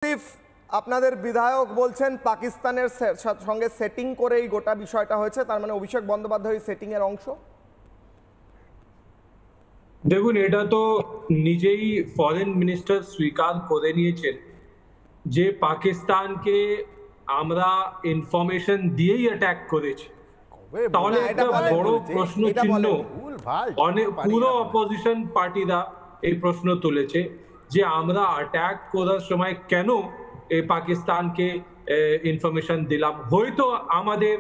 আসিফ, আপনাদের বিধায়ক বলছেন পাকিস্তানের সঙ্গে সেটিং করে এই গোটা বিষয়টা হয়েছে, তার মানে অভিষেক বন্দ্যোপাধ্যায় সেটিং এর অংশ। দেখুন, এটা তো নিজেই ফরেন মিনিস্টার স্বীকার করে নিয়েছেন যে পাকিস্তানকে আমরা ইনফরমেশন দিয়েই অ্যাটাক করেছি। তাহলে একটা বড় প্রশ্ন চিহ্ন পুরো অপোজিশন পার্টিরা এই প্রশ্ন তুলেছে যে আমরা অ্যাটাক করার সময় কেন এই পাকিস্তানকে ইনফরমেশন দিলাম। হয়তো আমাদের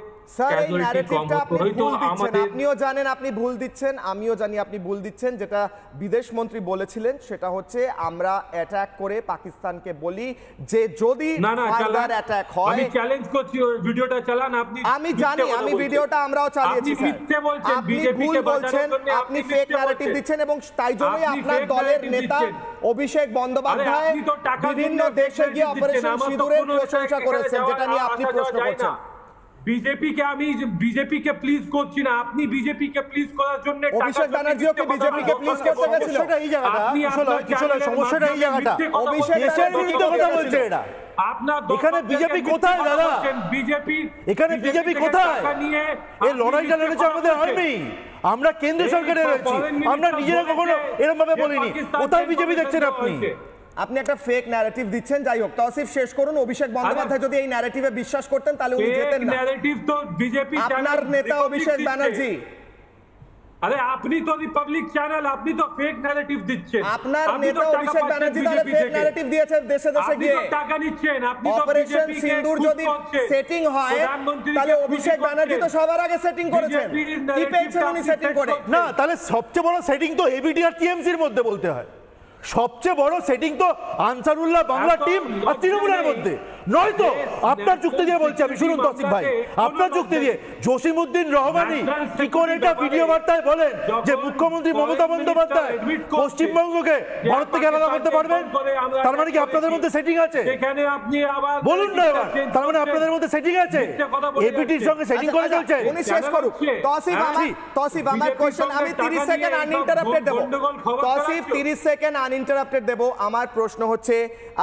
আপনিও জানেন আপনি ভুল দিচ্ছেন, আমিও জানি আপনি ভুল দিচ্ছেন। যেটা বিদেশ মন্ত্রী বলেছিলেন সেটা হচ্ছে আমরা অ্যাটাক করে পাকিস্তানকে বলি যে যদি ফার্দার অ্যাটাক হয়। আমি চ্যালেঞ্জ করছি, ওই ভিডিওটা চালান। আপনি আমি জানি, আমি ভিডিওটা আমরাও চালিয়েছি স্যার। আপনি ভুল বলছেন, আপনি ফেক ন্যারেটিভ দিচ্ছেন এবং তাই জন্যই আপনার দলের নেতা অভিষেক বন্দ্যোপাধ্যায় বিভিন্ন দেশে গিয়ে অপারেশন সিঁদুরের প্রশংসা করেছেন, যেটা নিয়ে আপনি প্রশ্ন করছেন। বিজেপিকে আমি বিজেপিকে প্লিজ করছি না, আপনি বিজেপিকে প্লিজ করার জন্য অভিষেক ব্যানার্জিও কি বিজেপিকে প্লিজ করতে গেছিল? সেটা এই জায়গাটা আসলে সমস্যাটা এই জায়গাটা অভিষেক দেশের বিরুদ্ধে কথা বলছে এরা। এখানে বিজেপি কোথায় দাদা? এখানে বিজেপি কোথায়? এই লড়াইটা লড়েছে আমাদের আর্মি, আমরা কেন্দ্র সরকারে রয়েছি, আমরা নিজেরা কখনো এরকম ভাবে বলিনি। কোথায় বিজেপি দেখছেন আপনি? আপনি একটা ফেক ন্যারেটিভ দিচ্ছেন। যাই হোক, তৌসিফ শেষ করুন। অভিষেক বন্দ্যোপাধ্যায় যদি এই ন্যারেটিভে বিশ্বাস করতেন তাহলে উনি যেতেন না। ন্যারেটিভ তো বিজেপি, আপনার নেতা অভিষেক ব্যানার্জি। আরে আপনি তো রিপাবলিক চ্যানেল, আপনি তো ফেক ন্যারেটিভ দিচ্ছেন। আপনার নেতা অভিষেক ব্যানার্জি তাহলে ফেক ন্যারেটিভ দিয়েছেন দেশে দেশে গিয়ে। আপনি তো টাকা নিচ্ছেন, আপনি তো অপারেশন সিন্দুর যদি সেটিং হয় তাহলে অভিষেক ব্যানার্জি তো সবার আগে সেটিং করেছেন। কি পেয়েছেন উনি সেটিং করে? না, তাহলে সবচেয়ে বড় সেটিং তো এবিটিআর টিএমসির মধ্যে বলতে হয়। সবচেয়ে বড় সেটিং তো আনসারুল্লাহ বাংলা টিম আর তৃণমূলের মধ্যে নয় তো। আপনার যুক্তি দিয়ে বলছি আমি, শুনুন তৌসিফ ভাই, আপনার যুক্তি দিয়ে জসিমউদ্দিন রহমানি কি করে এটা ভিডিও বার্তায় বলেন যে মুখ্যমন্ত্রী মমতা বন্দ্যোপাধ্যায় পশ্চিমবঙ্গকে ভারত থেকে আলাদা করতে পারবেন? তার মানে কি আপনাদের মধ্যে সেটিং আছে? বলুন না এবার, তার মানে আপনাদের মধ্যে সেটিং আছে? এবিটির সঙ্গে সেটিং করে চলছে। উনি শেষ করুন। তৌসিফ আমার কোশ্চেন আমি 30 সেকেন্ড আনইন্টারাপ্টেড দেব। তৌসিফ 30 সেকেন্ড আনইন্টারাপ্টেড দেব। আমার প্রশ্ন হচ্ছে,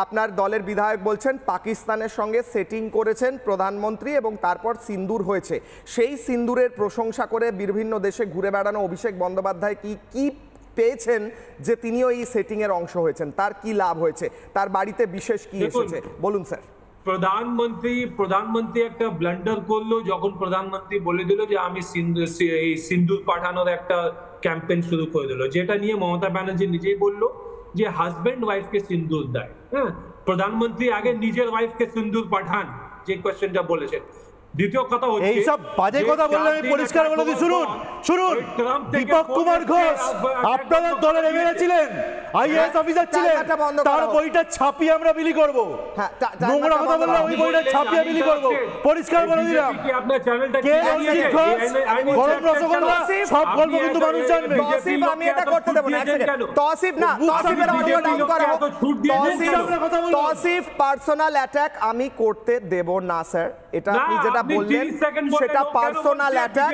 আপনার দলের বিধায়ক বলছেন পাকিস্তানের সঙ্গে সেটিং করেছেন প্রধানমন্ত্রী এবং তারপর সিন্দুর হয়েছে। সেই সিন্দুরের প্রশংসা করে বিভিন্ন দেশে ঘুরে বেড়ানো অভিষেক বন্দ্যোপাধ্যায় কি পেয়েছেন যে তিনিও এই সেটিং এর অংশ হয়েছেন? তার কি লাভ হয়েছে? তার বাড়িতে বিশেষ কি এসেছে বলুন স্যার। প্রধানমন্ত্রী একটা ব্লান্ডার করলো যখন প্রধানমন্ত্রী বলে দিল যে আমি সিন্দুর পাঠানোর একটা ক্যাম্পেইন শুরু করে দিল, যেটা নিয়ে মমতা ব্যানার্জি নিজেই বললো যে হাজবেন্ড ওয়াইফকে সিন্দুর দেয়। হ্যাঁ, প্রধানমন্ত্রী আগে নিজের ওয়াইফকে সিন্দুর পাঠান, যে কোয়েশ্চেনটা বলেছেন। দ্বিতীয় কথা হচ্ছে এই সব বাজে কথা বললে আমি পরিষ্কার বলে দিই, শুনুন দীপক কুমার ঘোষ আপনাদের দলের এমএলএ ছিলেন, আইএএস অফিসার ছিলেন, তার বইটা ছাপিয়ে আমরা বিলি করব। নোংরা কথা বললে ওই বইটা ছাপিয়ে বিলি করব, পরিষ্কার বলে দিলাম। কে রঞ্জিত ঘোষ, গরম রসগোল্লা, সব গল্প কিন্তু মানুষ জানবে। তৌসিফ আমি এটা করতে দেব না। তৌসিফ না, তৌসিফের অডিও ডাউন করা হোক। তৌসিফ পার্সোনাল অ্যাটাক আমি করতে দেব না স্যার। এটা আপনি যেটা বললেন সেটা পার্সোনাল অ্যাটাক।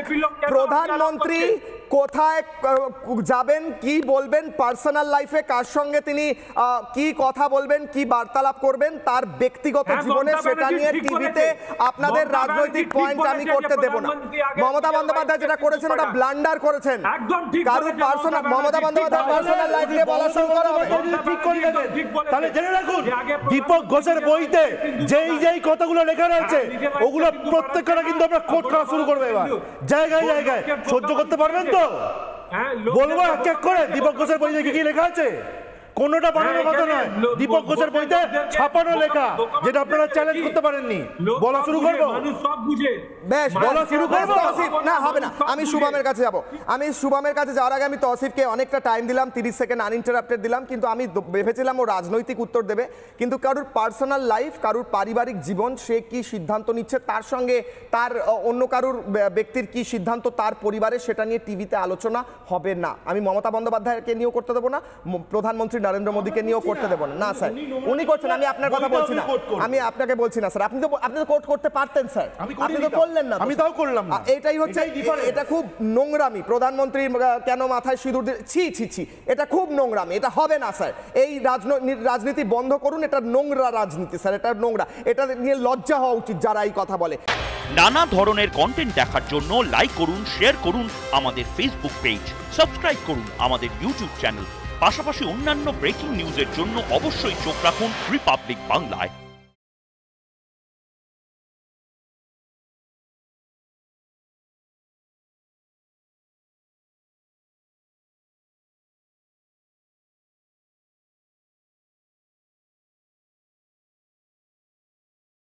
প্রধানমন্ত্রী কোথায় যাবেন, কি বলবেন, পার্সোনাল লাইফে কার সঙ্গে তিনি কি কথা বলবেন, কি বার্তালাপ করবেন, তার ব্যক্তিগত জীবনে, সেটা নিয়ে টিভিতে আপনাদের রাজনৈতিক পয়েন্ট আমি করতে দেব না। মমতা বন্দ্যোপাধ্যায় যেটা করেছেন ওটা ব্লান্ডার করেছেন। কারুর personal, Mamata Bandyopadhyay personal life নিয়ে বলা শুরু করা হবে। তাহলে জেনে রাখুন, দীপক ঘোষের বইতে যেই কথাগুলো লেখা রয়েছে ওগুলো প্রত্যেকটা কিন্তু আমরা কোট করা শুরু করবো এবার জায়গায় জায়গায়। সহ্য করতে পারবেন তো? বলবো এক এক করে দীপক ঘোষের বইতে কি লেখা আছে? কোনটা বানানোর কথা নয়, দীপক ঘোষের বইতে ছাপানো লেখা, যেটা আপনারা চ্যালেঞ্জ করতে পারেননি। বলা শুরু করবো, বেশ বলা শুরু করবো। না হবে না, আমি শুভমের কাছে যাব। আমি শুভমের কাছে যাওয়ার আগে আমি তৌসিফকে অনেকটা টাইম দিলাম, 30 সেকেন্ড আনইন্টারাপ্টেড দিলাম, কিন্তু আমি ভেবেছিলাম ও রাজনৈতিক উত্তর দেবে। কিন্তু কারুর পার্সোনাল লাইফ, কারুর পারিবারিক জীবন, সে কি সিদ্ধান্ত নিচ্ছে, তার সঙ্গে তার অন্য কারুর ব্যক্তির কি সিদ্ধান্ত তার পরিবারের, সেটা নিয়ে টিভিতে আলোচনা হবে না। আমি মমতা বন্দ্যোপাধ্যায়কে নিয়েও করতে দেবো না, প্রধানমন্ত্রী নরেন্দ্র মোদীকে নিয়েও করতে দেবো না। না স্যার, উনি করছেন, আমি আপনার কথা বলছি না, আমি আপনাকে বলছি না স্যার। আপনি তো কোর্ট করতে পারতেন স্যার, আপনি তো করলেন না। আমি তাও করলাম না। এটাই হচ্ছে, এটা খুব নোংরামি। প্রধানমন্ত্রীর কেন মাথায় সিঁদুর দিয়ে, ছি ছি ছি, এটা খুব নোংরামি, এটা হবে না স্যার। এই রাজনীতি বন্ধ করুন, এটা নোংরা রাজনীতি স্যার, এটা নোংরা, এটা নিয়ে লজ্জা হওয়া উচিত যারা এই কথা বলে। নানা ধরনের কন্টেন্ট দেখার জন্য লাইক করুন, শেয়ার করুন আমাদের ফেসবুক পেজ, সাবস্ক্রাইব করুন আমাদের ইউটিউব চ্যানেল। পাশাপাশি অন্যান্য ব্রেকিং নিউজের জন্য অবশ্যই চোখ রাখুন রিপাবলিক বাংলায়।